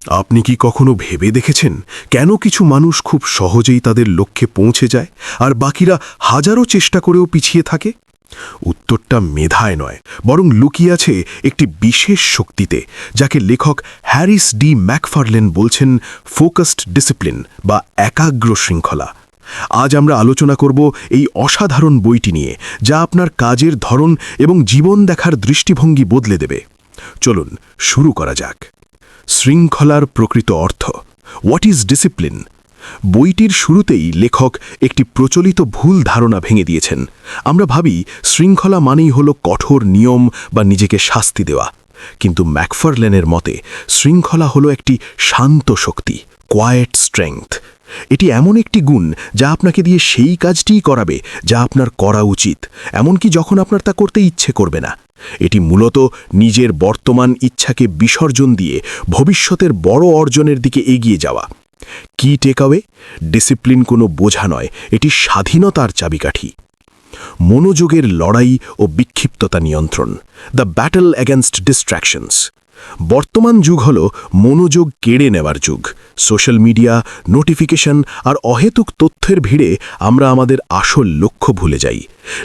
আপনি কি কখনো ভেবে দেখেছেন কেন কিছু মানুষ খুব সহজেই তাদের লক্ষ্যে পৌঁছে যায় আর বাকিরা হাজারো চেষ্টা করেও পিছিয়ে থাকে? উত্তরটা মেধায় নয়, বরং লুকিয়ে আছে একটি বিশেষ শক্তিতে, যাকে লেখক হ্যারিস ডি ম্যাকফারলেন বলছেন ফোকাসড ডিসিপ্লিন বা একাগ্র শৃঙ্খলা। আজ আমরা আলোচনা করব এই অসাধারণ বইটি নিয়ে, যা আপনার কাজের ধরন এবং জীবন দেখার দৃষ্টিভঙ্গি বদলে দেবে। চলুন শুরু করা যাক। শৃঙ্খলার প্রকৃত অর্থ, হোয়াট ইজ ডিসিপ্লিন? বইটির শুরুতেই লেখক একটি প্রচলিত ভুল ধারণা ভেঙে দিয়েছেন। আমরা ভাবি শৃঙ্খলা মানেই হলো কঠোর নিয়ম বা নিজেকে শাস্তি দেওয়া, কিন্তু ম্যাকফারলেনের মতে শৃঙ্খলা হলো একটি শান্ত শক্তি, কোয়েট স্ট্রেংথ। এটি এমন একটি গুণ যা আপনাকে দিয়ে সেই কাজটিই করাবে যা আপনার করা উচিত, এমনকি যখন আপনার তা করতে ইচ্ছে করবে না। এটি মূলত নিজের বর্তমান ইচ্ছাকে বিসর্জন দিয়ে ভবিষ্যতের বড় অর্জনের দিকে এগিয়ে যাওয়া। কি টেকঅ্যাওয়ে? ডিসিপ্লিন কোনো বোঝা নয়, এটি স্বাধীনতার চাবিকাঠি। মনোযোগের লড়াই ও বিক্ষিপ্ততা নিয়ন্ত্রণ, দ্য ব্যাটল অ্যাগেনস্ট ডিস্ট্র্যাকশনস। বর্তমান যুগ হল মনোযোগ কেড়ে নেওয়ার যুগ। সোশ্যাল মিডিয়া, নোটিফিকেশন আর অহেতুক তথ্যের ভিড়ে আমরা আমাদের আসল লক্ষ্য ভুলে যাই।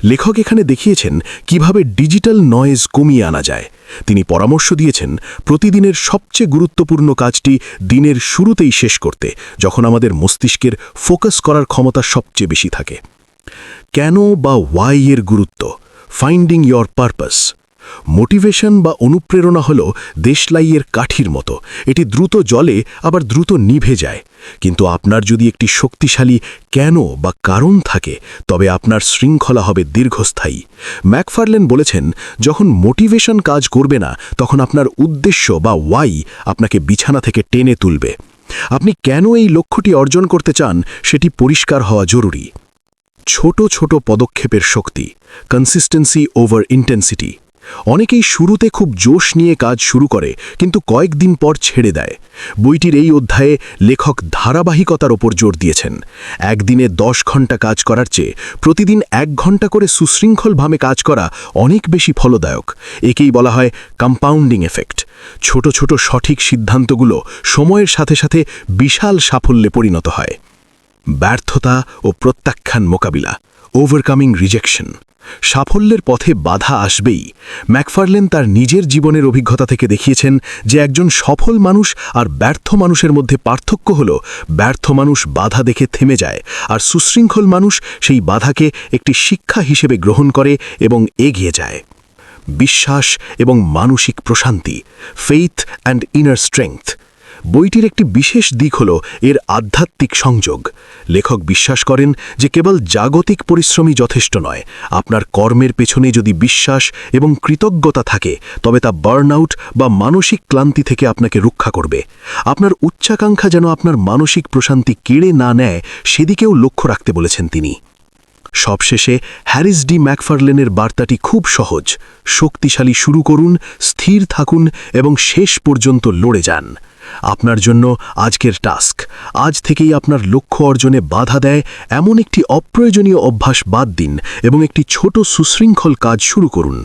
লেখক এখানে দেখিয়েছেন কিভাবে ডিজিটাল নয়েজ কমিয়ে আনা যায়। তিনি পরামর্শ দিয়েছেন প্রতিদিনের সবচেয়ে গুরুত্বপূর্ণ কাজটি দিনের শুরুতেই শেষ করতে, যখন আমাদের মস্তিষ্কের ফোকাস করার ক্ষমতা সবচেয়ে বেশি থাকে। কেন বা ওয়াই এর গুরুত্ব, ফাইন্ডিং ইয়োর পারপাস। মোটিভেশন বা অনুপ্রেরণা হল দেশলাইয়ের কাঠির মতো, এটি দ্রুত জ্বলে আবার দ্রুত নিভে যায়। কিন্তু আপনার যদি একটি শক্তিশালী কেন বা কারণ থাকে, তবে আপনার শৃঙ্খলা হবে দীর্ঘস্থায়ী। ম্যাকফারলেন বলেছেন, যখন মোটিভেশন কাজ করবে না, তখন আপনার উদ্দেশ্য বা ওয়াই আপনাকে বিছানা থেকে টেনে তুলবে। আপনি কেন এই লক্ষ্যটি অর্জন করতে চান, সেটি পরিষ্কার হওয়া জরুরি। ছোট ছোট পদক্ষেপের শক্তি, কনসিস্টেন্সি ওভার ইন্টেন্সিটি। অনেকেই শুরুতে খুব জোশ নিয়ে কাজ শুরু করে, কিন্তু কয়েকদিন পর ছেড়ে দেয়। বইটির এই অধ্যায়ে লেখক ধারাবাহিকতার ওপর জোর দিয়েছেন। একদিনে 10 ঘন্টা কাজ করার চেয়ে প্রতিদিন 1 ঘন্টা করে সুশৃঙ্খলভাবে কাজ করা অনেক বেশি ফলদায়ক। একেই বলা হয় কম্পাউন্ডিং এফেক্ট। ছোট ছোট সঠিক সিদ্ধান্তগুলো সময়ের সাথে সাথে বিশাল সাফল্যে পরিণত হয়। ব্যর্থতা ও প্রত্যাখ্যান মোকাবিলা, ওভারকামিং রিজেকশন। সাফল্যের পথে বাধা আসবেই। ম্যাকফারলেন তার নিজের জীবনের অভিজ্ঞতা থেকে দেখিয়েছেন যে একজন সফল মানুষ আর ব্যর্থ মানুষের মধ্যে পার্থক্য হল, ব্যর্থ মানুষ বাধা দেখে থেমে যায়, আর সুশৃঙ্খল মানুষ সেই বাধাকে একটি শিক্ষা হিসেবে গ্রহণ করে এবং এগিয়ে যায়। বিশ্বাস এবং মানসিক প্রশান্তি, ফেইথ অ্যান্ড ইনার স্ট্রেংথ। বইটির একটি বিশেষ দিক হল এর আধ্যাত্মিক সংযোগ। লেখক বিশ্বাস করেন যে কেবল জাগতিক পরিশ্রমই যথেষ্ট নয়। আপনার কর্মের পেছনে যদি বিশ্বাস এবং কৃতজ্ঞতা থাকে, তবে তা বার্নআউট বা মানসিক ক্লান্তি থেকে আপনাকে রক্ষা করবে। আপনার উচ্চাকাঙ্ক্ষা যেন আপনার মানসিক প্রশান্তি কেড়ে না নেয়, সেদিকেও লক্ষ্য রাখতে বলেছেন তিনি। সবশেষে হ্যারিস ডি ম্যাকফারলেনের বার্তাটি খুব সহজ: শক্তিশালী শুরু করুন, স্থির থাকুন এবং শেষ পর্যন্ত লড়ে যান। আপনার জন্য আজকের টাস্ক, আজ থেকেই আপনার লক্ষ্য অর্জনে বাধা দেয় এমন একটি অপ্রয়োজনীয় অভ্যাস বাদ দিন এবং একটি ছোট সুশৃঙ্খল কাজ শুরু করুন।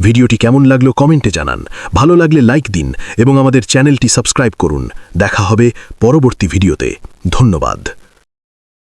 ভিডিওটি কেমন লাগলো কমেন্টে জানান, ভালো লাগলে লাইক দিন এবং আমাদের চ্যানেলটি সাবস্ক্রাইব করুন। দেখা হবে পরবর্তী ভিডিওতে। ধন্যবাদ।